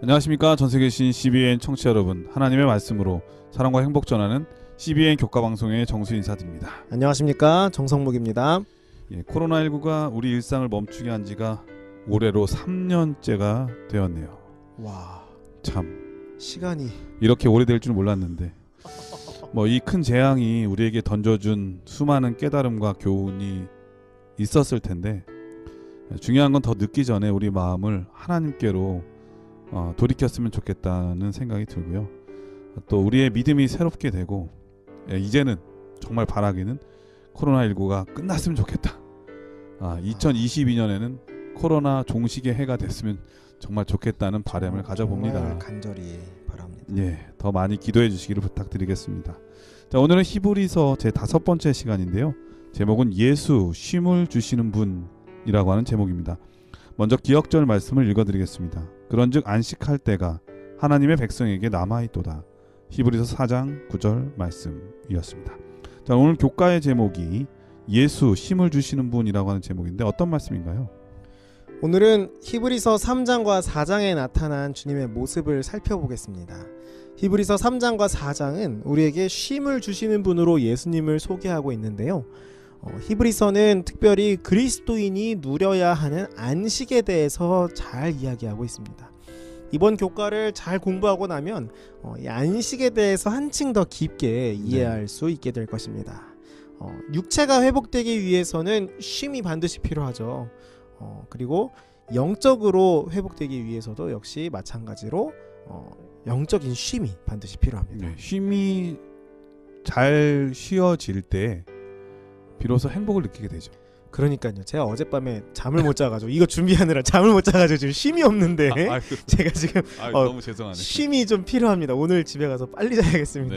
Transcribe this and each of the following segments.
안녕하십니까. 전세계 신 CBN 청취자 여러분, 하나님의 말씀으로 사랑과 행복 전하는 CBN 교과방송의 정수 인사드립니다. 안녕하십니까. 정성목입니다. 코로나19가 우리 일상을 멈추게 한 지가 올해로 3년째가 되었네요. 와, 참 시간이 이렇게 오래될 줄 몰랐는데 이 큰 재앙이 우리에게 던져준 수많은 깨달음과 교훈이 있었을 텐데, 중요한 건 더 늦기 전에 우리 마음을 하나님께로 돌이켰으면 좋겠다는 생각이 들고요. 또 우리의 믿음이 새롭게 되고, 이제는 정말 바라기는 코로나19가 끝났으면 좋겠다. 2022년에는 코로나 종식의 해가 됐으면 정말 좋겠다는 바람을 가져봅니다. 정말 간절히 바랍니다. 더 많이 기도해 주시기를 부탁드리겠습니다. 자, 오늘은 히브리서 제 5번째 시간인데요. 제목은 예수 쉼을 주시는 분이라고 하는 제목입니다. 먼저 기억절 말씀을 읽어드리겠습니다. 그런즉 안식할 때가 하나님의 백성에게 남아있도다. 히브리서 4장 9절 말씀이었습니다. 자, 오늘 교과의 제목이 예수 쉼을 주시는 분이라고 하는 제목인데 어떤 말씀인가요? 오늘은 히브리서 3장과 4장에 나타난 주님의 모습을 살펴보겠습니다. 히브리서 3장과 4장은 우리에게 쉼을 주시는 분으로 예수님을 소개하고 있는데요. 히브리서는 특별히 그리스도인이 누려야 하는 안식에 대해서 잘 이야기하고 있습니다. 이번 교과를 잘 공부하고 나면 이 안식에 대해서 한층 더 깊게 이해할 수 있게 될 것입니다. 육체가 회복되기 위해서는 쉼이 반드시 필요하죠. 그리고 영적으로 회복되기 위해서도 역시 마찬가지로 영적인 쉼이 반드시 필요합니다. 쉼이 잘 쉬어질 때 비로소 행복을 느끼게 되죠. 그러니까요. 제가 어젯밤에 잠을 못 자가지고 이거 준비하느라 잠을 못 자가지고 지금 쉼이 없는데 제가 지금 너무 죄송하네요. 쉼이 좀 필요합니다. 오늘 집에 가서 빨리 자야겠습니다.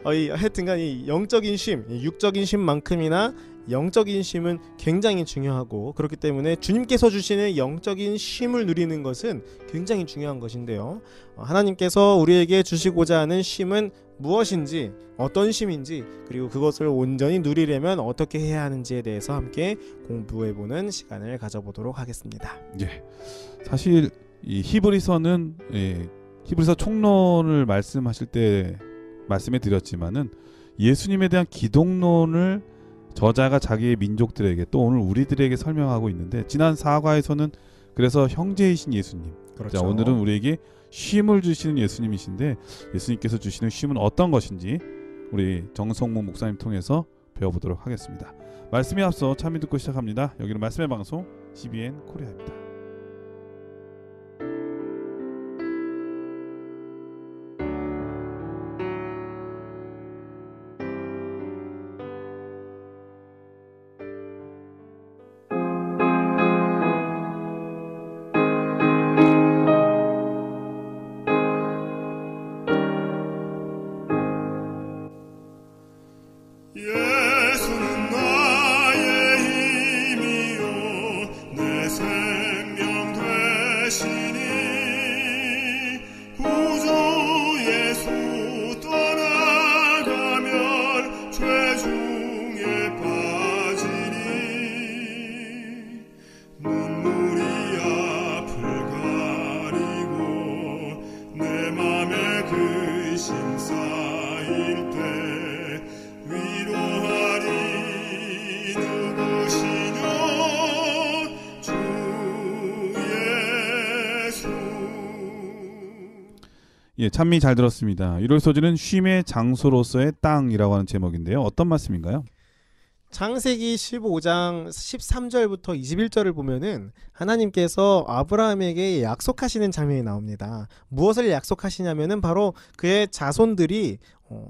하여튼간 이 영적인 쉼, 육적인 쉼만큼이나 영적인 쉼은 굉장히 중요하고, 그렇기 때문에 주님께서 주시는 영적인 쉼을 누리는 것은 굉장히 중요한 것인데요. 하나님께서 우리에게 주시고자 하는 쉼은 무엇인지, 어떤 쉼인지, 그리고 그것을 온전히 누리려면 어떻게 해야 하는지에 대해서 함께 공부해보는 시간을 가져보도록 하겠습니다. 사실 이 히브리서는 히브리서 총론을 말씀하실 때 말씀해 드렸지만은 예수님에 대한 기독론을 저자가 자기의 민족들에게, 또 오늘 우리들에게 설명하고 있는데, 지난 4과에서는 그래서 형제이신 예수님, 그렇죠. 자, 오늘은 우리에게 쉼을 주시는 예수님이신데, 예수님께서 주시는 쉼은 어떤 것인지 우리 정성목 목사님 통해서 배워보도록 하겠습니다. 말씀에 앞서 참여 듣고 시작합니다. 여기는 말씀의 방송 CBN 코리아입니다. 예수는 나의 힘이요 내 생명 되시니 구주 예수 떠나가면 죄중에 빠지니 눈물이 앞을 가리고 내 맘에 근심 쌓일 때 위로하리 누구시뇨 주 예수. 찬미 잘 들었습니다. 1월 소지는 쉼의 장소로서의 땅이라고 하는 제목인데요. 어떤 말씀인가요? 창세기 15장 13절부터 21절을 보면은 하나님께서 아브라함에게 약속하시는 장면이 나옵니다. 무엇을 약속하시냐면은 바로 그의 자손들이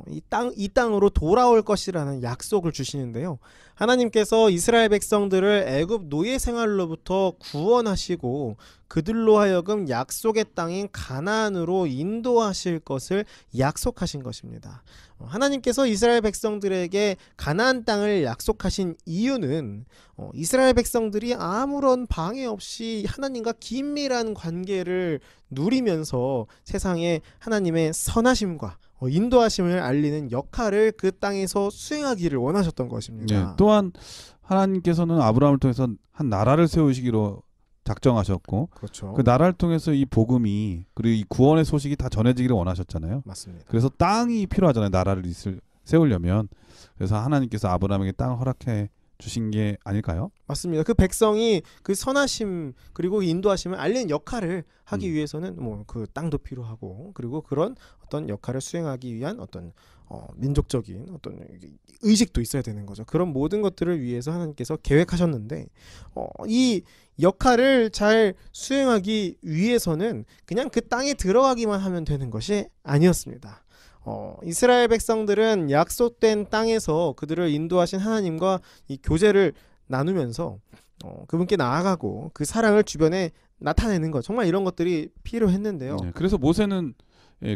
이 땅으로 돌아올 것이라는 약속을 주시는데요. 하나님께서 이스라엘 백성들을 애굽 노예 생활로부터 구원하시고 그들로 하여금 약속의 땅인 가나안으로 인도하실 것을 약속하신 것입니다. 하나님께서 이스라엘 백성들에게 가나안 땅을 약속하신 이유는 이스라엘 백성들이 아무런 방해 없이 하나님과 긴밀한 관계를 누리면서 세상에 하나님의 선하심과 인도하심을 알리는 역할을 그 땅에서 수행하기를 원하셨던 것입니다. 또한 하나님께서는 아브라함을 통해서 한 나라를 세우시기로 작정하셨고 그렇죠. 그 나라를 통해서 이 복음이 그리고 이 구원의 소식이 다 전해지기를 원하셨잖아요. 맞습니다. 그래서 땅이 필요하잖아요. 나라를 세우려면. 그래서 하나님께서 아브라함에게 땅을 허락해 주신 게 아닐까요? 맞습니다. 그 백성이 그 선하심 그리고 인도하심을 알리는 역할을 하기 위해서는 뭐 그 땅도 필요하고 그리고 그런 어떤 역할을 수행하기 위한 어떤 민족적인 어떤 의식도 있어야 되는 거죠. 그런 모든 것들을 위해서 하나님께서 계획하셨는데 이 역할을 잘 수행하기 위해서는 그냥 그 땅에 들어가기만 하면 되는 것이 아니었습니다. 이스라엘 백성들은 약속된 땅에서 그들을 인도하신 하나님과 이 교제를 나누면서 그분께 나아가고 그 사랑을 주변에 나타내는 것 정말 이런 것들이 필요했는데요. 네, 그래서 모세는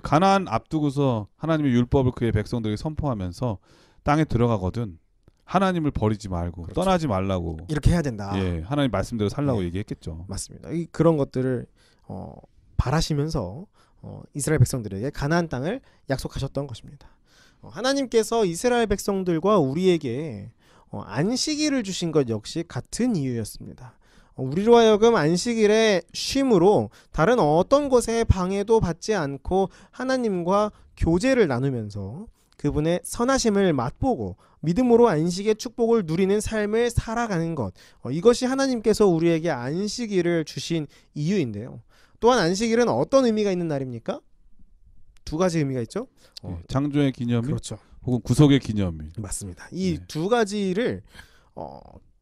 가나안 앞두고서 하나님의 율법을 그의 백성들에게 선포하면서 땅에 들어가거든 하나님을 버리지 말고 그렇죠. 떠나지 말라고 이렇게 해야 된다. 예, 하나님 말씀대로 살라고 네. 얘기했겠죠. 맞습니다. 그런 것들을 바라시면서 이스라엘 백성들에게 가나안 땅을 약속하셨던 것입니다. 하나님께서 이스라엘 백성들과 우리에게 안식일을 주신 것 역시 같은 이유였습니다. 우리로 하여금 안식일의 쉼으로 다른 어떤 것에 방해도 받지 않고 하나님과 교제를 나누면서 그분의 선하심을 맛보고 믿음으로 안식의 축복을 누리는 삶을 살아가는 것. 이것이 하나님께서 우리에게 안식일을 주신 이유인데요. 또한 안식일은 어떤 의미가 있는 날입니까? 두 가지 의미가 있죠. 예, 창조의 기념일 그렇죠. 혹은 구속의 기념일. 맞습니다. 이 네. 두 가지를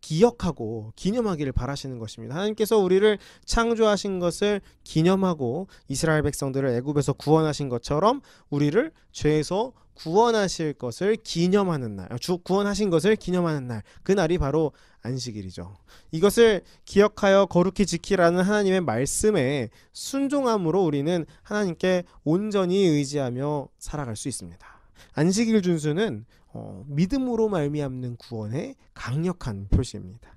기억하고 기념하기를 바라시는 것입니다. 하나님께서 우리를 창조하신 것을 기념하고 이스라엘 백성들을 애굽에서 구원하신 것처럼 우리를 죄에서 구원하실 것을 기념하는 날, 구원하신 것을 기념하는 날, 그 날이 바로 안식일이죠. 이것을 기억하여 거룩히 지키라는 하나님의 말씀에 순종함으로 우리는 하나님께 온전히 의지하며 살아갈 수 있습니다. 안식일 준수는 믿음으로 말미암는 구원의 강력한 표시입니다.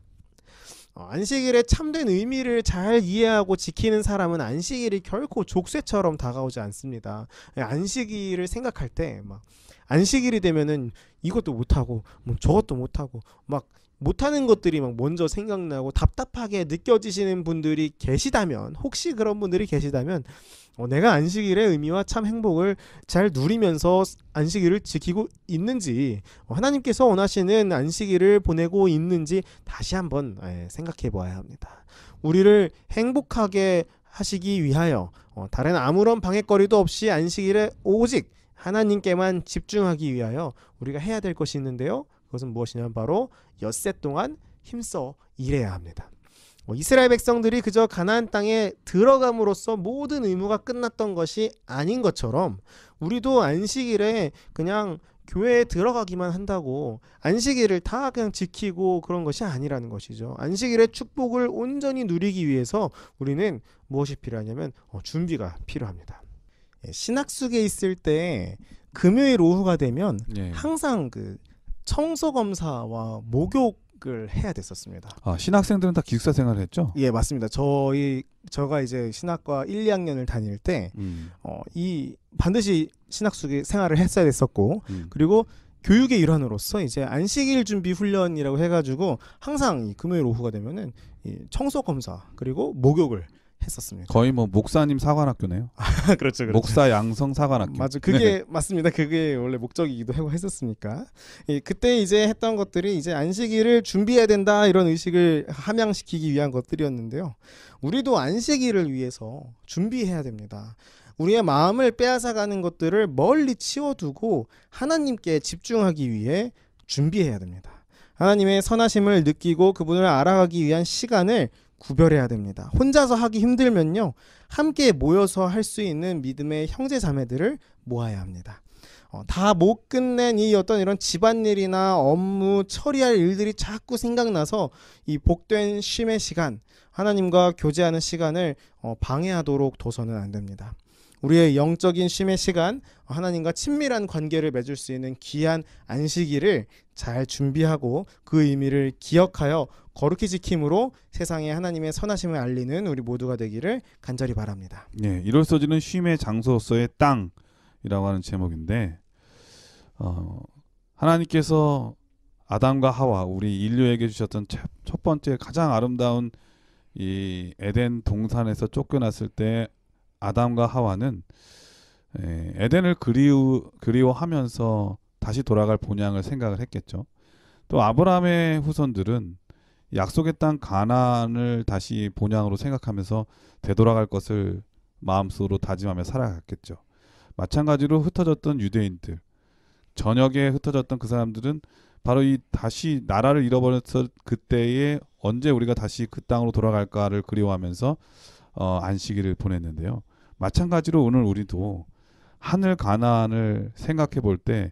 안식일의 참된 의미를 잘 이해하고 지키는 사람은 안식일이 결코 족쇄처럼 다가오지 않습니다. 안식일을 생각할 때 막 안식일이 되면은 이것도 못하고 뭐 저것도 못하고 막 못하는 것들이 막 먼저 생각나고 답답하게 느껴지시는 분들이 계시다면, 혹시 그런 분들이 계시다면 내가 안식일의 의미와 참 행복을 잘 누리면서 안식일을 지키고 있는지, 하나님께서 원하시는 안식일을 보내고 있는지 다시 한번 생각해 보아야 합니다. 우리를 행복하게 하시기 위하여 다른 아무런 방해거리도 없이 안식일에 오직 하나님께만 집중하기 위하여 우리가 해야 될 것이 있는데요. 그것은 무엇이냐면 바로 엿새 동안 힘써 일해야 합니다. 이스라엘 백성들이 그저 가나안 땅에 들어감으로써 모든 의무가 끝났던 것이 아닌 것처럼 우리도 안식일에 그냥 교회에 들어가기만 한다고 안식일을 다 그냥 지키고 그런 것이 아니라는 것이죠. 안식일의 축복을 온전히 누리기 위해서 우리는 무엇이 필요하냐면 준비가 필요합니다. 신학숙에 있을 때 금요일 오후가 되면 예. 항상 그 청소 검사와 목욕을 해야 됐었습니다. 신학생들은 다 기숙사 생활을 했죠? 예, 맞습니다. 제가 이제 신학과 1, 2학년을 다닐 때 이 반드시 신학숙이 생활을 했어야 됐었고 그리고 교육의 일환으로서 이제 안식일 준비 훈련이라고 해가지고 항상 이 금요일 오후가 되면은 이 청소 검사 그리고 목욕을 했었습니다. 거의 뭐 목사님 사관학교네요. 그렇죠. 목사 양성 사관학교. 맞아, 그게 맞습니다. 그게 원래 목적이기도 하고 했었으니까. 그때 이제 했던 것들이 이제 안식일을 준비해야 된다 이런 의식을 함양시키기 위한 것들이었는데요. 우리도 안식일을 위해서 준비해야 됩니다. 우리의 마음을 빼앗아가는 것들을 멀리 치워두고 하나님께 집중하기 위해 준비해야 됩니다. 하나님의 선하심을 느끼고 그분을 알아가기 위한 시간을 구별해야 됩니다. 혼자서 하기 힘들면요, 함께 모여서 할 수 있는 믿음의 형제 자매들을 모아야 합니다. 다 못 끝낸 이 어떤 이런 집안일이나 업무 처리할 일들이 자꾸 생각나서 이 복된 쉼의 시간, 하나님과 교제하는 시간을 방해하도록 둬서는 안 됩니다. 우리의 영적인 쉼의 시간, 하나님과 친밀한 관계를 맺을 수 있는 귀한 안식일을 잘 준비하고 그 의미를 기억하여 거룩히 지킴으로 세상에 하나님의 선하심을 알리는 우리 모두가 되기를 간절히 바랍니다. 네, 이럴서지는 쉼의 장소로서의 땅이라고 하는 제목인데, 하나님께서 아담과 하와 우리 인류에게 주셨던 첫 번째 가장 아름다운 이 에덴 동산에서 쫓겨났을 때 아담과 하와는 에덴을 그리워하면서 다시 돌아갈 본향을 생각을 했겠죠. 또 아브라함의 후손들은 약속의 땅 가나안을 다시 본향으로 생각하면서 되돌아갈 것을 마음속으로 다짐하며 살아갔겠죠. 마찬가지로 흩어졌던 유대인들, 전역에 흩어졌던 그 사람들은 바로 이 다시 나라를 잃어버렸을 그때에 언제 우리가 다시 그 땅으로 돌아갈까를 그리워하면서 안식일을 보냈는데요. 마찬가지로 오늘 우리도 하늘 가나안을 생각해 볼 때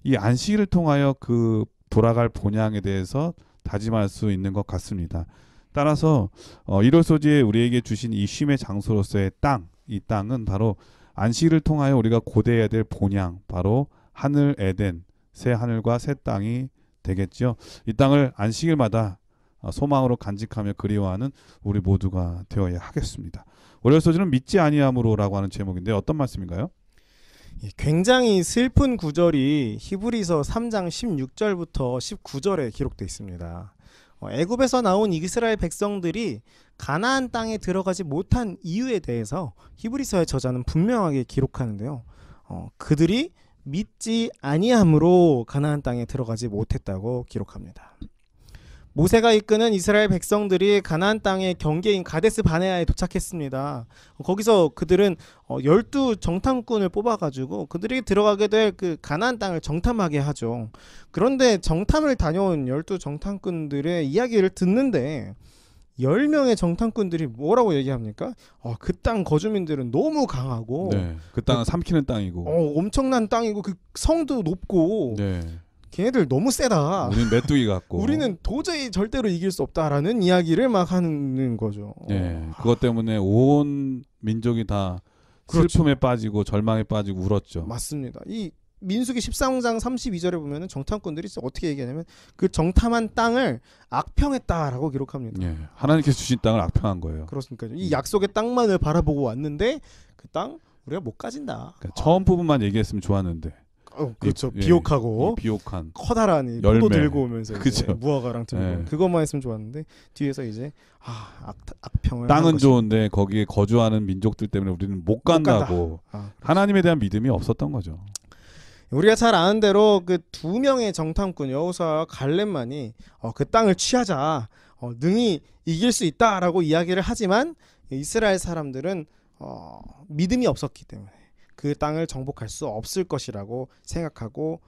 이 안식일을 통하여 그 돌아갈 본향에 대해서 다짐할 수 있는 것 같습니다. 따라서 1월 소지에 우리에게 주신 이 쉼의 장소로서의 땅, 이 땅은 바로 안식일을 통하여 우리가 고대해야 될 본향, 바로 하늘 에덴, 새 하늘과 새 땅이 되겠죠. 이 땅을 안식일마다 소망으로 간직하며 그리워하는 우리 모두가 되어야 하겠습니다. 월요일 소지는 믿지 아니함으로라고 하는 제목인데 어떤 말씀인가요? 굉장히 슬픈 구절이 히브리서 3장 16절부터 19절에 기록되어 있습니다. 애굽에서 나온 이스라엘 백성들이 가나안 땅에 들어가지 못한 이유에 대해서 히브리서의 저자는 분명하게 기록하는데요. 그들이 믿지 아니함으로 가나안 땅에 들어가지 못했다고 기록합니다. 모세가 이끄는 이스라엘 백성들이 가나안 땅의 경계인 가데스 바네아에 도착했습니다. 거기서 그들은 12 정탐꾼을 뽑아가지고 그들이 들어가게 될 그 가나안 땅을 정탐하게 하죠. 그런데 정탐을 다녀온 12 정탐꾼들의 이야기를 듣는데 10명의 정탐꾼들이 뭐라고 얘기합니까? 그 땅 거주민들은 너무 강하고 그 땅은 삼키는 땅이고 엄청난 땅이고 그 성도 높고 걔네들 너무 세다. 우리는 메뚜기 같고 우리는 도저히 절대로 이길 수 없다라는 이야기를 막 하는 거죠. 그것 때문에 온 민족이 다 슬픔에 빠지고 절망에 빠지고 울었죠. 맞습니다. 이 민수기 13장 32절에 보면은 정탐꾼들이 어떻게 얘기하냐면 그 정탐한 땅을 악평했다라고 기록합니다. 하나님께서 주신 땅을 악평한 거예요. 그렇습니까? 이 약속의 땅만을 바라보고 왔는데 그 땅 우리가 못 가진다. 그러니까 처음 부분만 얘기했으면 좋았는데. 그렇죠. 비옥하고 비옥한 커다란 열매. 포도 들고 오면서 그쵸. 무화과랑 들고 그것만 했으면 좋았는데 뒤에서 이제 악평을 땅은 좋은데 거기에 거주하는 민족들 때문에 우리는 못 간다고 하나님에 대한 믿음이 없었던 거죠. 우리가 잘 아는 대로 그 2명의 정탐꾼 여호수아와 갈렙만이 그 땅을 취하자 능히 이길 수 있다라고 이야기를 하지만 이스라엘 사람들은 믿음이 없었기 때문에 그 땅을 정복할 수 없을 것이라고 생각하고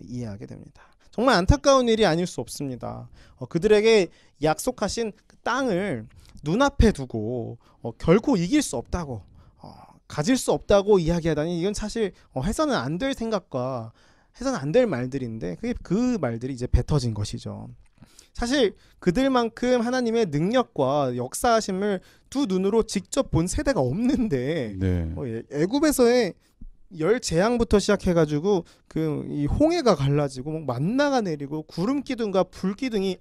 이해하게 됩니다. 정말 안타까운 일이 아닐 수 없습니다. 그들에게 약속하신 그 땅을 눈앞에 두고 결코 이길 수 없다고 가질 수 없다고 이야기하다니 이건 사실 해서는 안 될 생각과 해서는 안 될 말들인데 그 말들이 이제 뱉어진 것이죠. 사실 그들만큼 하나님의 능력과 역사하심을 두 눈으로 직접 본 세대가 없는데 애굽에서의 열 재앙부터 시작해가지고 이 홍해가 갈라지고 만나가 내리고 구름 기둥과 불 기둥이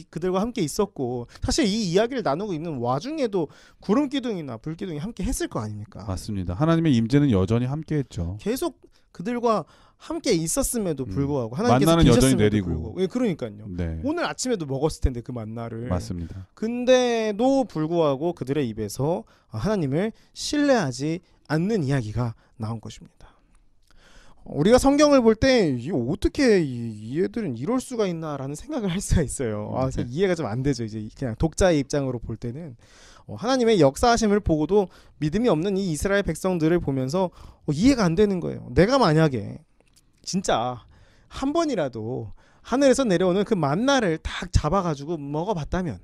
그들과 함께 있었고 사실 이 이야기를 나누고 있는 와중에도 구름 기둥이나 불 기둥이 함께 했을 거 아닙니까? 맞습니다. 하나님의 임재는 여전히 함께했죠. 계속 그들과 함께 있었음에도 불구하고 하나님께서 만나는 여전히 계셨음에도 내리고. 불구하고. 그러니까요. 오늘 아침에도 먹었을 텐데 그 만나를. 맞습니다. 근데도 불구하고 그들의 입에서 하나님을 신뢰하지 않는 이야기가 나온 것입니다. 우리가 성경을 볼 때 어떻게 이 애들은 이럴 수가 있나라는 생각을 할 수가 있어요. 이해가 좀 안 되죠. 이제 그냥 독자의 입장으로 볼 때는 하나님의 역사하심을 보고도 믿음이 없는 이 이스라엘 백성들을 보면서 이해가 안 되는 거예요. 내가 만약에 진짜 한 번이라도 하늘에서 내려오는 그 만나를 딱 잡아가지고 먹어봤다면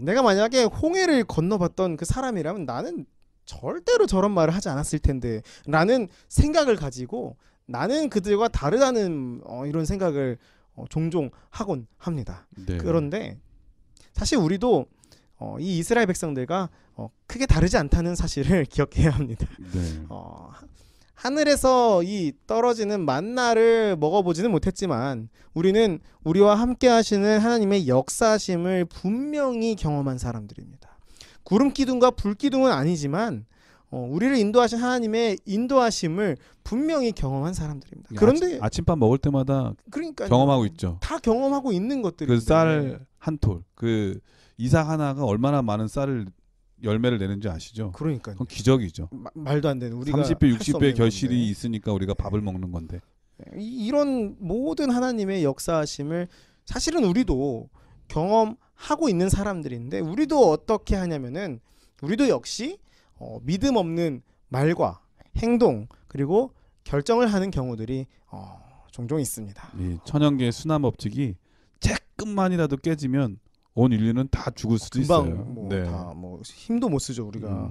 내가 만약에 홍해를 건너봤던 그 사람이라면 나는 절대로 저런 말을 하지 않았을 텐데 라는 생각을 가지고 나는 그들과 다르다는 이런 생각을 종종 하곤 합니다. 그런데 사실 우리도 이 이스라엘 백성들과 크게 다르지 않다는 사실을 기억해야 합니다. 하늘에서 이 떨어지는 만나를 먹어보지는 못했지만 우리는 우리와 함께 하시는 하나님의 역사심을 분명히 경험한 사람들입니다. 구름 기둥과 불 기둥은 아니지만 우리를 인도하신 하나님의 인도하심을 분명히 경험한 사람들입니다. 그런데 아침밥 먹을 때마다 그러니까요. 경험하고 있죠. 다 경험하고 있는 것들이 그 쌀 한 톨, 그 이삭 하나가 얼마나 많은 쌀을 열매를 내는지 아시죠? 그러니까요. 그건 기적이죠. 말도 안 되는 우리가 30배, 할 수 60배 없는 결실이 건데. 있으니까 우리가 밥을 먹는 건데. 이런 모든 하나님의 역사하심을 사실은 우리도 경험하고 있는 사람들인데 우리도 어떻게 하냐면은 우리도 역시 믿음 없는 말과 행동 그리고 결정을 하는 경우들이 종종 있습니다. 이 천연계의 순환 법칙이 조금만이라도 깨지면 온 인류는 다 죽을 수도 있어요. 금방 네. 다 힘도 못 쓰죠 우리가.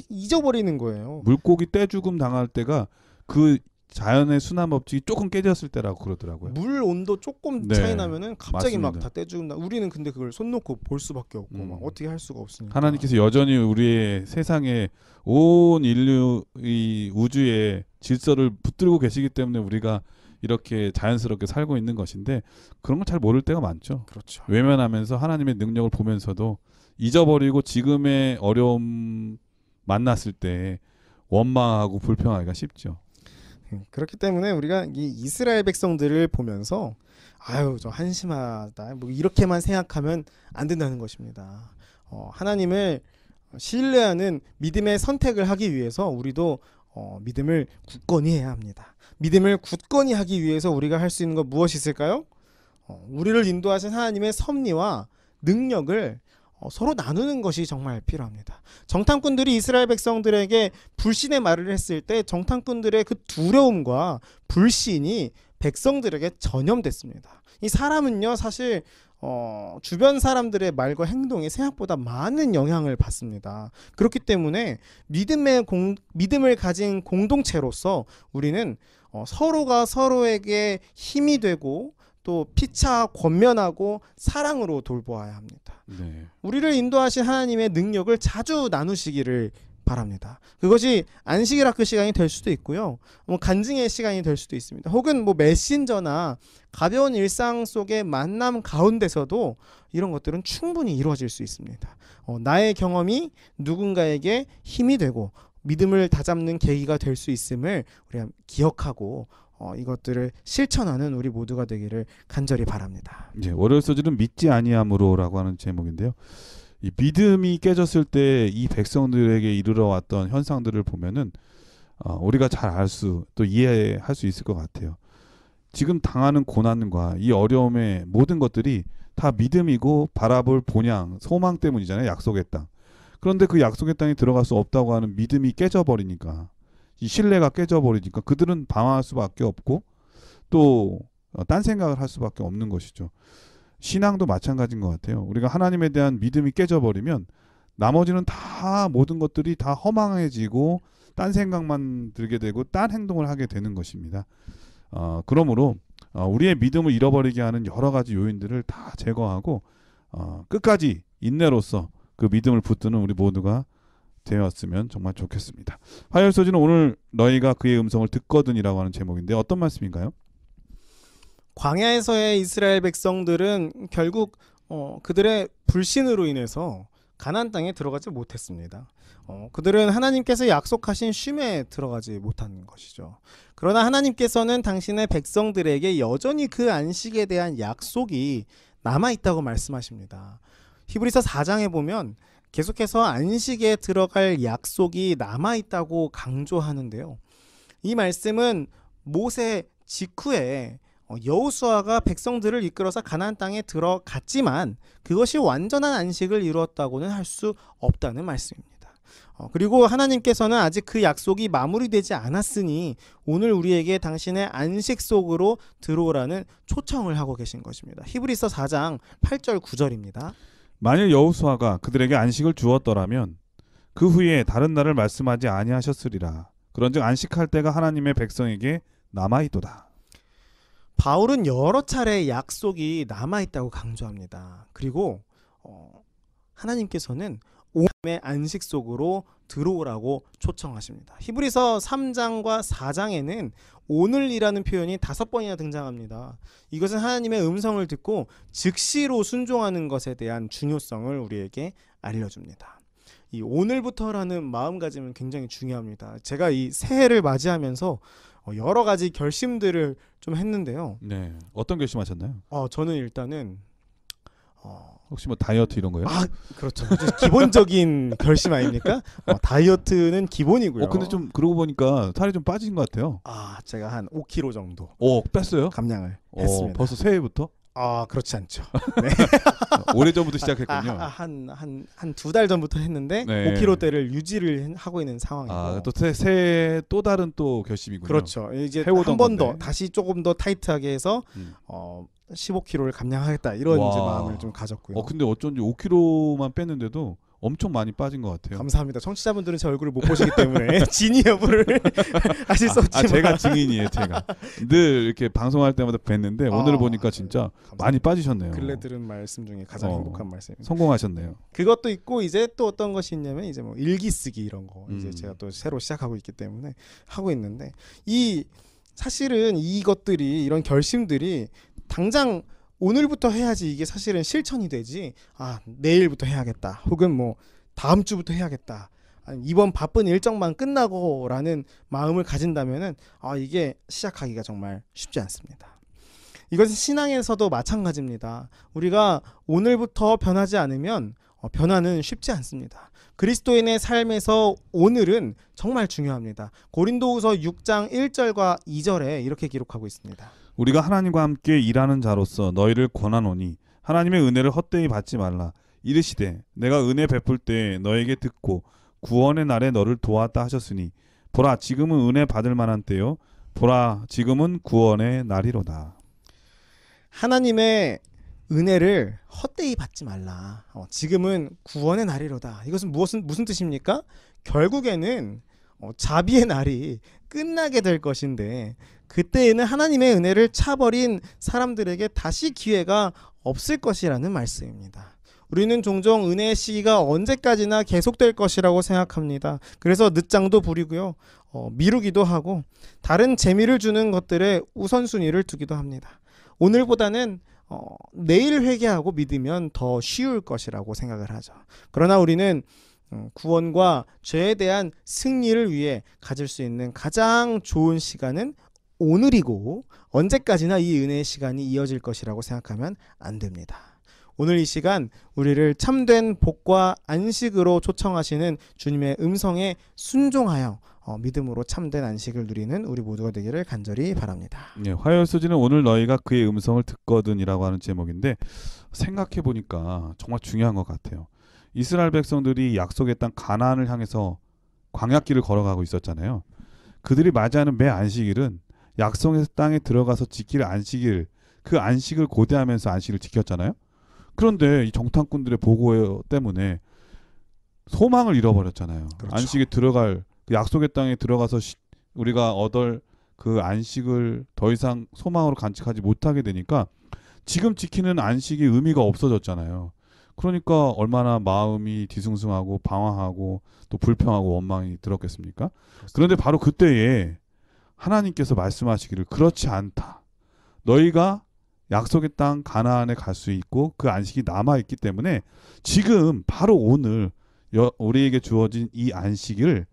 잊어버리는 거예요. 물고기 떼죽음 당할 때가 그 자연의 순환 법칙이 조금 깨졌을 때라고 그러더라고요. 물 온도 조금 네, 차이 나면은 갑자기 막 맞습니다. 다 떼죽는다. 우리는 근데 그걸 손 놓고 볼 수밖에 없고 막 어떻게 할 수가 없으니까. 하나님께서 여전히 우리의 세상에 온 인류의 우주의 질서를 붙들고 계시기 때문에 우리가 이렇게 자연스럽게 살고 있는 것인데 그런 걸 잘 모를 때가 많죠. 그렇죠. 외면하면서 하나님의 능력을 보면서도 잊어버리고 지금의 어려움 만났을 때 원망하고 불평하기가 쉽죠. 그렇기 때문에 우리가 이 이스라엘 백성들을 보면서 아유 저 한심하다 뭐 이렇게만 생각하면 안 된다는 것입니다. 하나님을 신뢰하는 믿음의 선택을 하기 위해서 우리도 믿음을 굳건히 해야 합니다. 믿음을 굳건히 하기 위해서 우리가 할 수 있는 것 무엇이 있을까요? 우리를 인도하신 하나님의 섭리와 능력을 서로 나누는 것이 정말 필요합니다. 정탐꾼들이 이스라엘 백성들에게 불신의 말을 했을 때 정탐꾼들의 그 두려움과 불신이 백성들에게 전염됐습니다. 이 사람은요 사실 주변 사람들의 말과 행동에 생각보다 많은 영향을 받습니다. 그렇기 때문에 믿음을 가진 공동체로서 우리는 서로가 서로에게 힘이 되고 또 피차 권면하고 사랑으로 돌보아야 합니다. 네. 우리를 인도하신 하나님의 능력을 자주 나누시기를 바랍니다. 그것이 안식일학교 시간이 될 수도 있고요. 간증의 시간이 될 수도 있습니다. 혹은 메신저나 가벼운 일상 속의 만남 가운데서도 이런 것들은 충분히 이루어질 수 있습니다. 나의 경험이 누군가에게 힘이 되고 믿음을 다잡는 계기가 될 수 있음을 우리가 기억하고 이것들을 실천하는 우리 모두가 되기를 간절히 바랍니다. 이제 월요일 소지는 믿지 아니함으로라고 하는 제목인데요. 이 믿음이 깨졌을 때 이 백성들에게 이르러 왔던 현상들을 보면은 우리가 잘 알 수 또 이해할 수 있을 것 같아요. 지금 당하는 고난과 이 어려움의 모든 것들이 다 믿음이고 바라볼 본향, 소망 때문이잖아요. 약속의 땅. 그런데 그 약속의 땅에 들어갈 수 없다고 하는 믿음이 깨져버리니까 이 신뢰가 깨져버리니까 그들은 방황할 수밖에 없고 또 딴 생각을 할 수밖에 없는 것이죠. 신앙도 마찬가지인 것 같아요. 우리가 하나님에 대한 믿음이 깨져버리면 나머지는 다 모든 것들이 다 허망해지고 딴 생각만 들게 되고 딴 행동을 하게 되는 것입니다. 그러므로 우리의 믿음을 잃어버리게 하는 여러 가지 요인들을 다 제거하고 끝까지 인내로서 그 믿음을 붙드는 우리 모두가 되었으면 정말 좋겠습니다. 화요일 소지는 오늘 너희가 그의 음성을 듣거든이라고 하는 제목인데 어떤 말씀인가요? 광야에서의 이스라엘 백성들은 결국 그들의 불신으로 인해서 가나안 땅에 들어가지 못했습니다. 그들은 하나님께서 약속하신 쉼에 들어가지 못한 것이죠. 그러나 하나님께서는 당신의 백성들에게 여전히 그 안식에 대한 약속이 남아있다고 말씀하십니다. 히브리서 4장에 보면 계속해서 안식에 들어갈 약속이 남아있다고 강조하는데요. 이 말씀은 모세 직후에 여호수아가 백성들을 이끌어서 가나안 땅에 들어갔지만 그것이 완전한 안식을 이루었다고는 할 수 없다는 말씀입니다. 그리고 하나님께서는 아직 그 약속이 마무리되지 않았으니 오늘 우리에게 당신의 안식 속으로 들어오라는 초청을 하고 계신 것입니다. 히브리서 4장 8절 9절입니다. 만일 여호수아가 그들에게 안식을 주었더라면 그 후에 다른 날을 말씀하지 아니하셨으리라. 그런즉 안식할 때가 하나님의 백성에게 남아있도다. 바울은 여러 차례 약속이 남아있다고 강조합니다. 그리고 하나님께서는 오늘의 안식 속으로 들어오라고 초청하십니다. 히브리서 3장과 4장에는 오늘이라는 표현이 5번이나 등장합니다. 이것은 하나님의 음성을 듣고 즉시로 순종하는 것에 대한 중요성을 우리에게 알려줍니다. 이 오늘부터라는 마음가짐은 굉장히 중요합니다. 제가 이 새해를 맞이하면서 여러 가지 결심들을 좀 했는데요. 네, 어떤 결심하셨나요? 저는 일단은 혹시 뭐 다이어트 이런 거요? 그렇죠. 기본적인 결심 아닙니까? 다이어트는 기본이고요. 근데 좀 그러고 보니까 살이 좀 빠진 것 같아요. 제가 한 5kg 정도 뺐어요? 감량을 했습니다. 벌써 새해부터? 그렇지 않죠. 네. 오래전부터 시작했군요. 한 2달 전부터 했는데 네. 5kg대를 유지를 하고 있는 상황이고. 또 새해 또 다른 또 결심이군요. 그렇죠. 이제 해오던 한 번 더 건데. 다시 조금 더 타이트하게 해서 15kg를 감량하겠다 이런 이제 와. 마음을 좀 가졌고요. 근데 어쩐지 5kg만 뺐는데도 엄청 많이 빠진 것 같아요. 감사합니다. 청취자분들은 제 얼굴을 못 보시기 때문에 진위 여부를 아실 수 없지만 제가 증인이에요. 제가 늘 이렇게 방송할 때마다 뵀는데 오늘 보니까 진짜 감사합니다. 많이 빠지셨네요. 근래 들은 말씀 중에 가장 행복한 말씀입니다. 성공하셨네요. 그것도 있고 이제 또 어떤 것이 있냐면 이제 뭐 일기 쓰기 이런 거 이제 음. 제가 또 새로 시작하고 있기 때문에 하고 있는데 사실은 이것들이 이런 결심들이 당장 오늘부터 해야지 이게 사실은 실천이 되지. 내일부터 해야겠다. 혹은 뭐 다음 주부터 해야겠다. 아니, 이번 바쁜 일정만 끝나고라는 마음을 가진다면은 이게 시작하기가 정말 쉽지 않습니다. 이것은 신앙에서도 마찬가지입니다. 우리가 오늘부터 변하지 않으면 변화는 쉽지 않습니다. 그리스도인의 삶에서 오늘은 정말 중요합니다. 고린도후서 6장 1절과 2절에 이렇게 기록하고 있습니다. 우리가 하나님과 함께 일하는 자로서 너희를 권하노니 하나님의 은혜를 헛되이 받지 말라. 이르시되 내가 은혜 베풀 때에 너에게 듣고 구원의 날에 너를 도왔다 하셨으니 보라 지금은 은혜 받을 만한 때요 보라 지금은 구원의 날이로다. 하나님의 은혜를 헛되이 받지 말라. 지금은 구원의 날이로다. 이것은 무슨 뜻입니까? 결국에는 자비의 날이 끝나게 될 것인데 그때에는 하나님의 은혜를 차버린 사람들에게 다시 기회가 없을 것이라는 말씀입니다. 우리는 종종 은혜의 시기가 언제까지나 계속될 것이라고 생각합니다. 그래서 늦장도 부리고요. 미루기도 하고 다른 재미를 주는 것들에 우선순위를 두기도 합니다. 오늘보다는 내일 회개하고 믿으면 더 쉬울 것이라고 생각을 하죠. 그러나 우리는 구원과 죄에 대한 승리를 위해 가질 수 있는 가장 좋은 시간은 오늘이고 언제까지나 이 은혜의 시간이 이어질 것이라고 생각하면 안 됩니다. 오늘 이 시간 우리를 참된 복과 안식으로 초청하시는 주님의 음성에 순종하여 믿음으로 참된 안식을 누리는 우리 모두가 되기를 간절히 바랍니다. 화요일 소지는 오늘 너희가 그의 음성을 듣거든이라고 하는 제목인데 생각해 보니까 정말 중요한 것 같아요. 이스라엘 백성들이 약속의 땅 가나안을 향해서 광야길을 걸어가고 있었잖아요. 그들이 맞이하는 매 안식일은 약속의 땅에 들어가서 지킬 안식일, 그 안식을 고대하면서 안식을 지켰잖아요. 그런데 이 정탐꾼들의 보고 때문에 소망을 잃어버렸잖아요. 그렇죠. 안식에 들어갈 그 약속의 땅에 들어가서 우리가 얻을 그 안식을 더 이상 소망으로 간직하지 못하게 되니까 지금 지키는 안식이 의미가 없어졌잖아요. 그러니까 얼마나 마음이 뒤숭숭하고 방황하고 또 불평하고 원망이 들었겠습니까? 그렇습니다. 그런데 바로 그때에 하나님께서 말씀하시기를 그렇지 않다. 너희가 약속의 땅 가나안에 갈 수 있고 그 안식이 남아있기 때문에 지금 바로 오늘 우리에게 주어진 이 안식일을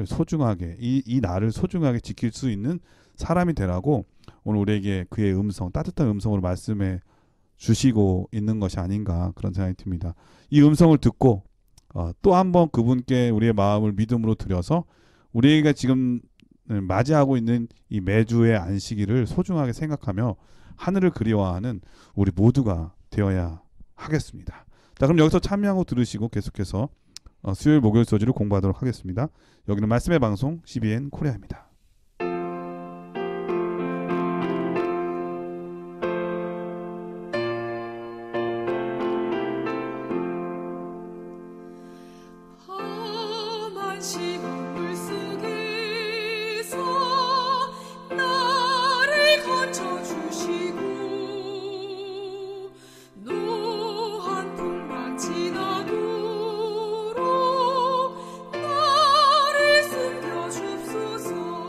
소중하게 이 날을 소중하게 지킬 수 있는 사람이 되라고 오늘 우리에게 그의 음성, 따뜻한 음성으로 말씀해 주시고 있는 것이 아닌가 그런 생각이 듭니다. 이 음성을 듣고 또 한번 그분께 우리의 마음을 믿음으로 드려서 우리가 지금 맞이하고 있는 이 매주의 안식일을 소중하게 생각하며 하늘을 그리워하는 우리 모두가 되어야 하겠습니다. 자, 그럼 여기서 참여하고 들으시고 계속해서 수요일 목요일 소지를 공부하도록 하겠습니다. 여기는 말씀의 방송 CBN 코리아입니다. 나를 숨겨주소서.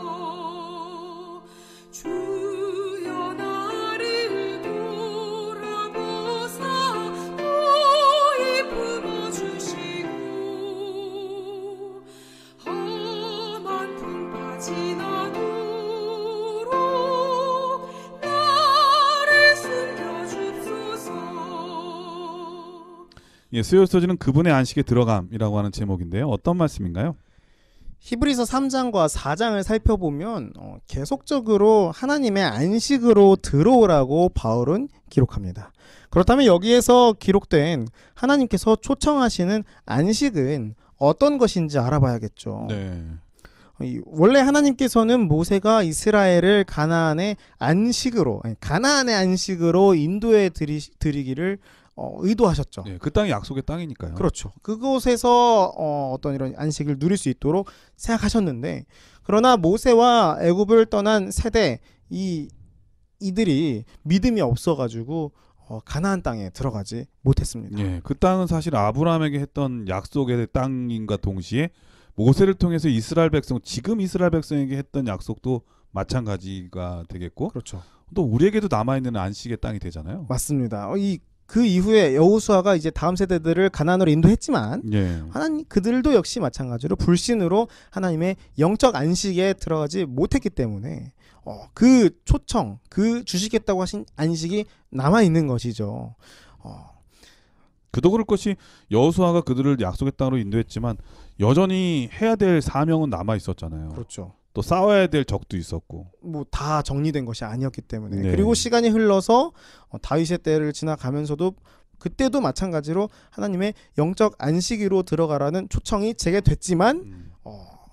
예, 수요일 소지는 그분의 안식에 들어감이라고 하는 제목인데요. 어떤 말씀인가요? 히브리서 3장과 4장을 살펴보면 계속적으로 하나님의 안식으로 들어오라고 바울은 기록합니다. 그렇다면 여기에서 기록된 하나님께서 초청하시는 안식은 어떤 것인지 알아봐야겠죠. 네. 원래 하나님께서는 모세가 이스라엘을 가나안의 안식으로 인도해 드리기를 의도하셨죠. 예, 그 땅이 약속의 땅이니까요. 그렇죠. 그곳에서 어떤 이런 안식을 누릴 수 있도록 생각하셨는데, 그러나 모세와 애굽을 떠난 세대 이들이 믿음이 없어가지고 가나안 땅에 들어가지 못했습니다. 예, 그 땅은 사실 아브라함에게 했던 약속의 땅인과 동시에 모세를 통해서 지금 이스라엘 백성에게 했던 약속도 마찬가지가 되겠고, 그렇죠. 또 우리에게도 남아 있는 안식의 땅이 되잖아요. 맞습니다. 그 이후에 여호수아가 이제 다음 세대들을 가나안으로 인도했지만 예. 하나님 그들도 역시 마찬가지로 불신으로 하나님의 영적 안식에 들어가지 못했기 때문에 그 초청, 그 주시겠다고 하신 안식이 남아 있는 것이죠. 그도 그럴 것이 여호수아가 그들을 약속의 땅으로 인도했지만 여전히 해야 될 사명은 남아 있었잖아요. 그렇죠. 또 싸워야 될 적도 있었고. 뭐 다 정리된 것이 아니었기 때문에. 네. 그리고 시간이 흘러서 다윗의 때를 지나가면서도 그때도 마찬가지로 하나님의 영적 안식으로 들어가라는 초청이 재개됐지만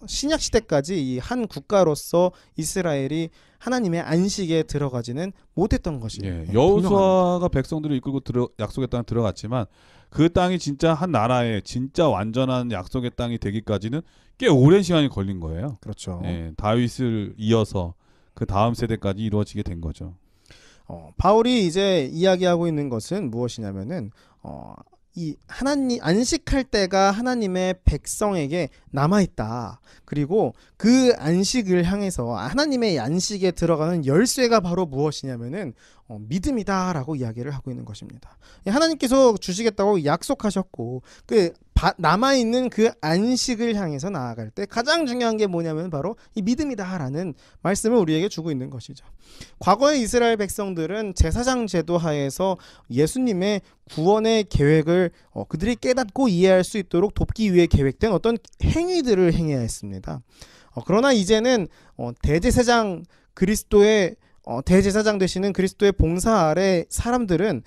신약 시대까지 이 한 국가로서 이스라엘이 하나님의 안식에 들어가지는 못했던 것이 여호수아가 백성들을 이끌고 약속의 땅에 들어갔지만 그 땅이 진짜 한 나라의 진짜 완전한 약속의 땅이 되기까지는 꽤 오랜 시간이 걸린 거예요. 그렇죠. 예, 다윗을 이어서 그 다음 세대까지 이루어지게 된 거죠. 바울이 이제 이야기하고 있는 것은 무엇이냐면은 이 하나님 안식할 때가 하나님의 백성에게 남아 있다. 그리고 그 안식을 향해서 하나님의 안식에 들어가는 열쇠가 바로 무엇이냐면은 믿음이다라고 이야기를 하고 있는 것입니다. 하나님께서 주시겠다고 약속하셨고 그 남아 있는 그 안식을 향해서 나아갈 때 가장 중요한 게 뭐냐면 바로 이 믿음이다라는 말씀을 우리에게 주고 있는 것이죠. 과거의 이스라엘 백성들은 제사장 제도 하에서 예수님의 구원의 계획을 그들이 깨닫고 이해할 수 있도록 돕기 위해 계획된 어떤 행위들을 행해야 했습니다. 그러나 이제는 대제사장 대제사장 되시는 그리스도의 봉사 아래 사람들은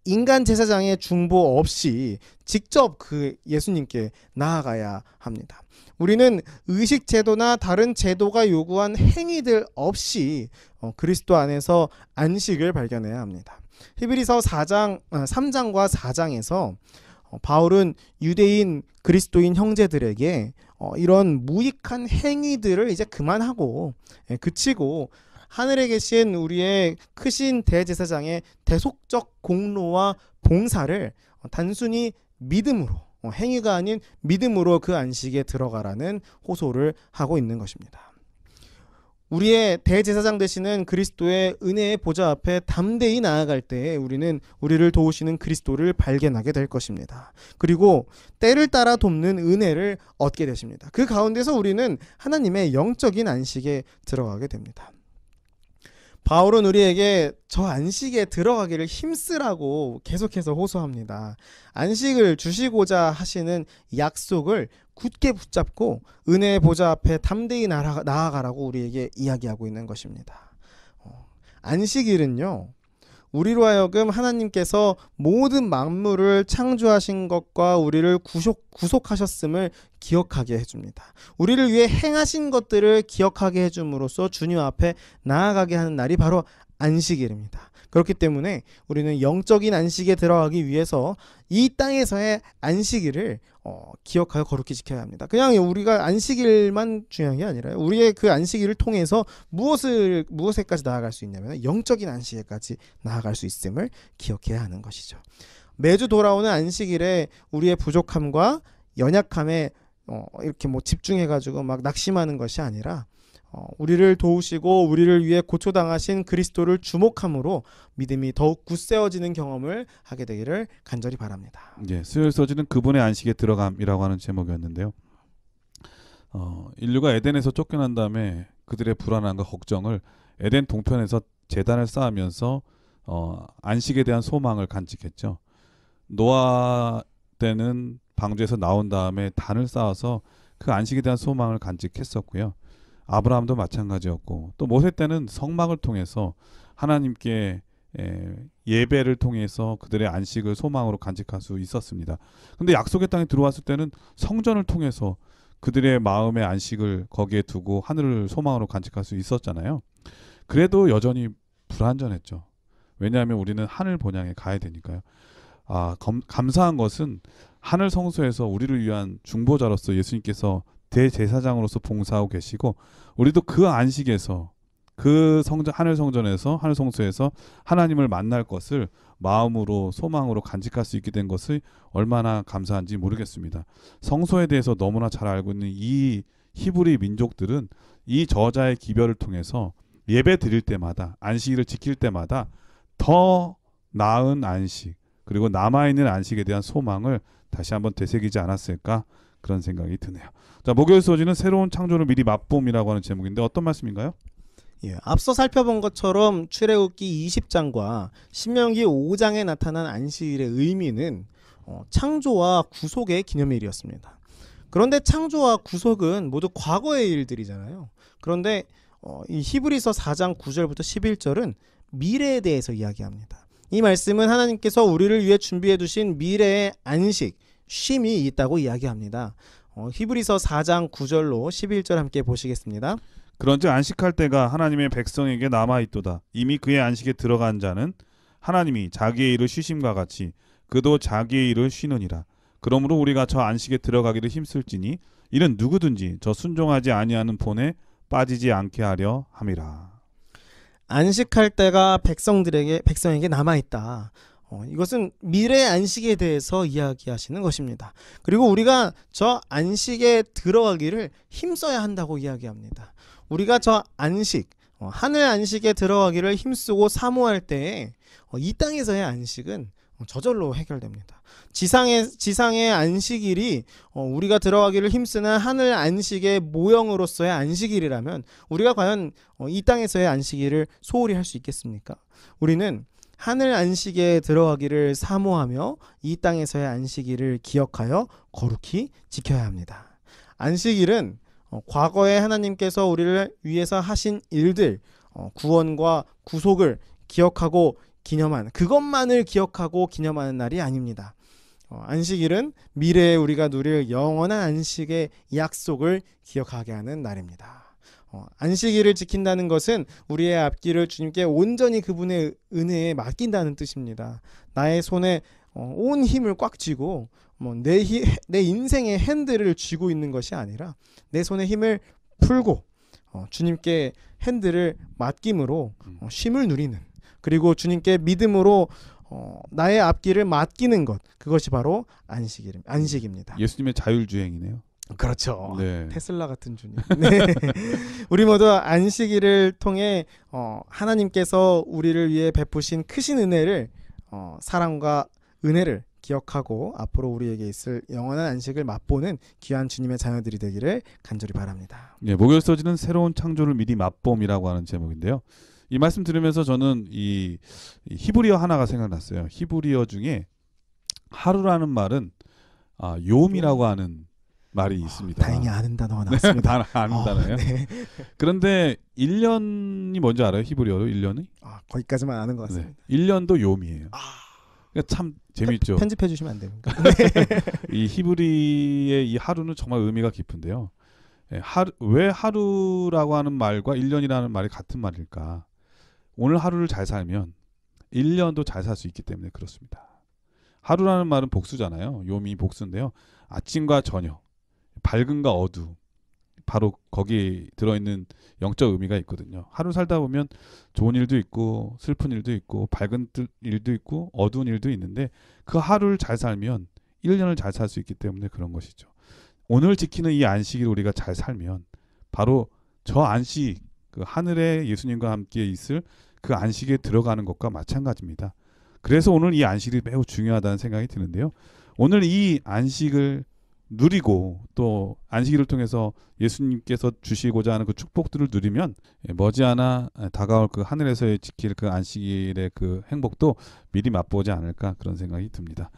인간 제사장의 중보 없이 직접 그 예수님께 나아가야 합니다. 우리는 의식 제도나 다른 제도가 요구한 행위들 없이 그리스도 안에서 안식을 발견해야 합니다. 히브리서 3장과 4장에서 바울은 유대인 그리스도인 형제들에게 이런 무익한 행위들을 이제 그만하고 그치고 하늘에 계신 우리의 크신 대제사장의 대속적 공로와 봉사를 단순히 믿음으로 행위가 아닌 믿음으로 그 안식에 들어가라는 호소를 하고 있는 것입니다. 우리의 대제사장 되시는 그리스도의 은혜의 보좌 앞에 담대히 나아갈 때 우리는 우리를 도우시는 그리스도를 발견하게 될 것입니다. 그리고 때를 따라 돕는 은혜를 얻게 되십니다. 그 가운데서 우리는 하나님의 영적인 안식에 들어가게 됩니다. 바울은 우리에게 저 안식에 들어가기를 힘쓰라고 계속해서 호소합니다. 안식을 주시고자 하시는 약속을 굳게 붙잡고 은혜의 보좌 앞에 담대히 나아가라고 우리에게 이야기하고 있는 것입니다. 안식일은요, 우리로 하여금 하나님께서 모든 만물을 창조하신 것과 우리를 구속하셨음을 기억하게 해줍니다. 우리를 위해 행하신 것들을 기억하게 해줌으로써 주님 앞에 나아가게 하는 날이 바로 안식일입니다. 그렇기 때문에 우리는 영적인 안식에 들어가기 위해서 이 땅에서의 안식일을 기억하여 거룩히 지켜야 합니다. 그냥 우리가 안식일만 중요한 게 아니라 우리의 그 안식일을 통해서 무엇에까지 나아갈 수 있냐면 영적인 안식에까지 나아갈 수 있음을 기억해야 하는 것이죠. 매주 돌아오는 안식일에 우리의 부족함과 연약함에 이렇게 집중해가지고 막 낙심하는 것이 아니라 우리를 도우시고 우리를 위해 고초당하신 그리스도를 주목함으로 믿음이 더욱 굳세어지는 경험을 하게 되기를 간절히 바랍니다. 예, 수요일 서지는 그분의 안식에 들어감이라고 하는 제목이었는데요. 인류가 에덴에서 쫓겨난 다음에 그들의 불안함과 걱정을 에덴 동편에서 제단을 쌓으면서 안식에 대한 소망을 간직했죠. 노아 때는 방주에서 나온 다음에 단을 쌓아서 그 안식에 대한 소망을 간직했었고요. 아브라함도 마찬가지였고 또 모세 때는 성막을 통해서 하나님께 예배를 통해서 그들의 안식을 소망으로 간직할 수 있었습니다. 근데 약속의 땅에 들어왔을 때는 성전을 통해서 그들의 마음의 안식을 거기에 두고 하늘을 소망으로 간직할 수 있었잖아요. 그래도 여전히 불완전했죠. 왜냐하면 우리는 하늘 본향에 가야 되니까요. 감사한 것은 하늘 성소에서 우리를 위한 중보자로서 예수님께서 대제사장으로서 봉사하고 계시고 우리도 그 안식에서 그 하늘 성전에서 하늘 성소에서 하나님을 만날 것을 마음으로 소망으로 간직할 수 있게 된 것을 얼마나 감사한지 모르겠습니다. 성소에 대해서 너무나 잘 알고 있는 이 히브리 민족들은 이 저자의 기별을 통해서 예배 드릴 때마다 안식일을 지킬 때마다 더 나은 안식 그리고 남아있는 안식에 대한 소망을 다시 한번 되새기지 않았을까 그런 생각이 드네요. 자, 목요일 소지는 새로운 창조를 미리 맛봄이라고 하는 제목인데 어떤 말씀인가요? 예, 앞서 살펴본 것처럼 출애굽기 20장과 신명기 5장에 나타난 안식일의 의미는 창조와 구속의 기념일이었습니다. 그런데 창조와 구속은 모두 과거의 일들이잖아요. 그런데 이 히브리서 4장 9절부터 11절은 미래에 대해서 이야기합니다. 이 말씀은 하나님께서 우리를 위해 준비해 두신 미래의 안식, 쉼이 있다고 이야기합니다. 히브리서 4장 9절로 11절 함께 보시겠습니다. 그런즉 안식할 때가 하나님의 백성에게 남아있도다. 이미 그의 안식에 들어간 자는 하나님이 자기의 일을 쉬심과 같이 그도 자기의 일을 쉬느니라. 그러므로 우리가 저 안식에 들어가기를 힘쓸지니 이는 누구든지 저 순종하지 아니하는 본에 빠지지 않게 하려 함이라. 안식할 때가 백성에게 남아있다. 이것은 미래의 안식에 대해서 이야기하시는 것입니다. 그리고 우리가 저 안식에 들어가기를 힘써야 한다고 이야기합니다. 우리가 저 안식, 하늘 안식에 들어가기를 힘쓰고 사모할 때에 이 땅에서의 안식은 저절로 해결됩니다. 지상의 안식일이 우리가 들어가기를 힘쓰는 하늘 안식의 모형으로서의 안식일이라면 우리가 과연 이 땅에서의 안식일을 소홀히 할 수 있겠습니까? 우리는 하늘 안식에 들어가기를 사모하며 이 땅에서의 안식일을 기억하여 거룩히 지켜야 합니다. 안식일은 과거에 하나님께서 우리를 위해서 하신 일들, 구원과 구속을 기억하고 기념하는, 그것만을 기억하고 기념하는 날이 아닙니다. 안식일은 미래에 우리가 누릴 영원한 안식의 약속을 기억하게 하는 날입니다. 안식일을 지킨다는 것은 우리의 앞길을 주님께 온전히 그분의 은혜에 맡긴다는 뜻입니다. 나의 손에 온 힘을 꽉 쥐고 내 인생의 핸들을 쥐고 있는 것이 아니라 내 손에 힘을 풀고 주님께 핸들을 맡김으로 쉼을 누리는, 그리고 주님께 믿음으로 나의 앞길을 맡기는 것, 그것이 바로 안식입니다. 예수님의 자율주행이네요. 그렇죠. 네. 테슬라 같은 주님. 네. 우리 모두 안식일을 통해 하나님께서 우리를 위해 베푸신 크신 은혜를, 사랑과 은혜를 기억하고 앞으로 우리에게 있을 영원한 안식을 맛보는 귀한 주님의 자녀들이 되기를 간절히 바랍니다. 네, 목요일 소지는 새로운 창조를 미리 맛봄이라고 하는 제목인데요. 이 말씀 들으면서 저는 이 히브리어 하나가 생각났어요. 히브리어 중에 하루라는 말은 요음이라고 하는 말이 있습니다. 다행히 아는 단어가 나왔습니다. 네, 아는 단어예요. 네. 그런데 1년이 뭔지 알아요? 히브리어로 1년이? 거기까지만 아는 것 같습니다. 네. 1년도 요음이에요. 그러니까 참 재밌죠. 편집해 주시면 안 됩니까? 이 히브리의 이 하루는 정말 의미가 깊은데요. 왜 하루라고 하는 말과 1년이라는 말이 같은 말일까? 오늘 하루를 잘 살면 1년도 잘 살 수 있기 때문에 그렇습니다. 하루라는 말은 복수잖아요. 요미 복수인데요. 아침과 저녁, 밝음과 어두, 바로 거기에 들어있는 영적 의미가 있거든요. 하루 살다 보면 좋은 일도 있고 슬픈 일도 있고 밝은 일도 있고 어두운 일도 있는데 그 하루를 잘 살면 1년을 잘 살 수 있기 때문에 그런 것이죠. 오늘 지키는 이 안식일 우리가 잘 살면 바로 저 안식, 그 하늘에 예수님과 함께 있을 그 안식에 들어가는 것과 마찬가지입니다. 그래서 오늘 이 안식이 매우 중요하다는 생각이 드는데요. 오늘 이 안식을 누리고 또 안식일을 통해서 예수님께서 주시고자 하는 그 축복들을 누리면 머지않아 다가올 그 하늘에서의 지킬 그 안식일의 그 행복도 미리 맛보지 않을까 그런 생각이 듭니다.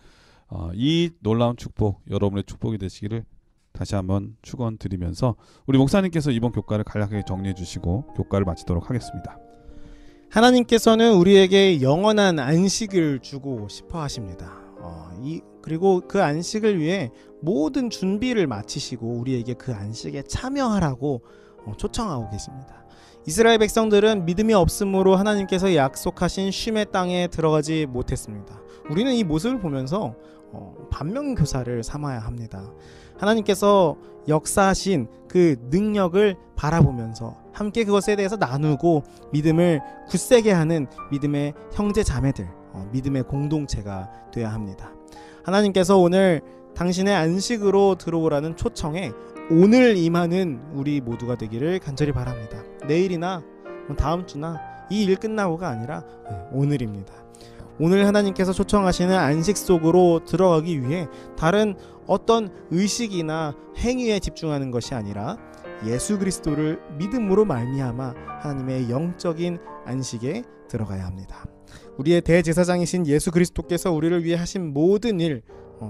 이 놀라운 축복 여러분의 축복이 되시기를 다시 한번 축원드리면서 우리 목사님께서 이번 교과를 간략하게 정리해 주시고 교과를 마치도록 하겠습니다. 하나님께서는 우리에게 영원한 안식을 주고 싶어 하십니다. 그리고 그 안식을 위해 모든 준비를 마치시고 우리에게 그 안식에 참여하라고 초청하고 계십니다. 이스라엘 백성들은 믿음이 없으므로 하나님께서 약속하신 쉼의 땅에 들어가지 못했습니다. 우리는 이 모습을 보면서 반면교사를 삼아야 합니다. 하나님께서 역사하신 그 능력을 바라보면서 함께 그것에 대해서 나누고 믿음을 굳세게 하는 믿음의 형제 자매들, 믿음의 공동체가 되어야 합니다. 하나님께서 오늘 당신의 안식으로 들어오라는 초청에 오늘 임하는 우리 모두가 되기를 간절히 바랍니다. 내일이나 다음 주나 이 일 끝나고가 아니라 오늘입니다. 오늘 하나님께서 초청하시는 안식 속으로 들어가기 위해 다른 어떤 의식이나 행위에 집중하는 것이 아니라 예수 그리스도를 믿음으로 말미암아 하나님의 영적인 안식에 들어가야 합니다. 우리의 대제사장이신 예수 그리스도께서 우리를 위해 하신 모든 일,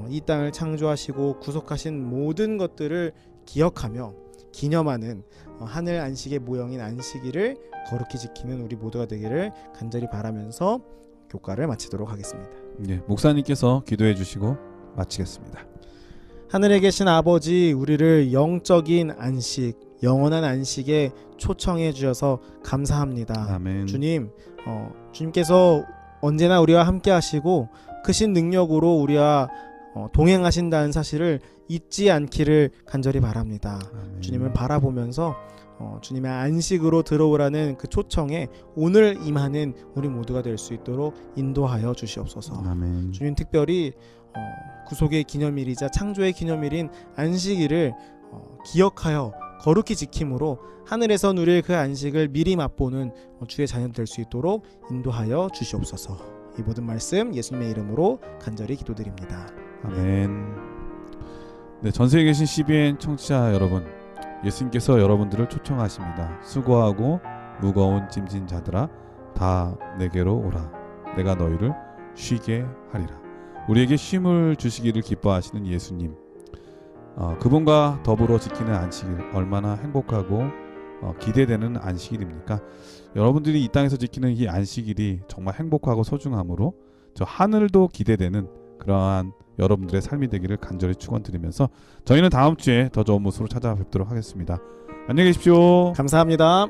이 땅을 창조하시고 구속하신 모든 것들을 기억하며 기념하는 하늘 안식의 모형인 안식일을 거룩히 지키는 우리 모두가 되기를 간절히 바라면서 교과를 마치도록 하겠습니다. 네, 목사님께서 기도해 주시고 마치겠습니다. 하늘에 계신 아버지, 우리를 영적인 안식, 영원한 안식에 초청해 주셔서 감사합니다. 아멘. 주님, 주님께서 언제나 우리와 함께 하시고 크신 능력으로 우리와 동행하신다는 사실을 잊지 않기를 간절히 바랍니다. 아멘. 주님을 바라보면서 주님의 안식으로 들어오라는 그 초청에 오늘 임하는 우리 모두가 될 수 있도록 인도하여 주시옵소서. 아멘. 주님, 특별히 구속의 기념일이자 창조의 기념일인 안식일을 기억하여 거룩히 지킴으로 하늘에서 누릴 그 안식을 미리 맛보는 주의 자녀 될 수 있도록 인도하여 주시옵소서. 이 모든 말씀 예수님의 이름으로 간절히 기도드립니다. 아멘. 네, 전 세계에 계신 CBN 청취자 여러분, 예수님께서 여러분들을 초청하십니다. 수고하고 무거운 짐진 자들아 다 내게로 오라. 내가 너희를 쉬게 하리라. 우리에게 쉼을 주시기를 기뻐하시는 예수님, 그분과 더불어 지키는 안식일 얼마나 행복하고 기대되는 안식일입니까? 여러분들이 이 땅에서 지키는 이 안식일이 정말 행복하고 소중함으로 저 하늘도 기대되는 그러한 여러분들의 삶이 되기를 간절히 축원드리면서 저희는 다음 주에 더 좋은 모습으로 찾아뵙도록 하겠습니다. 안녕히 계십시오. 감사합니다.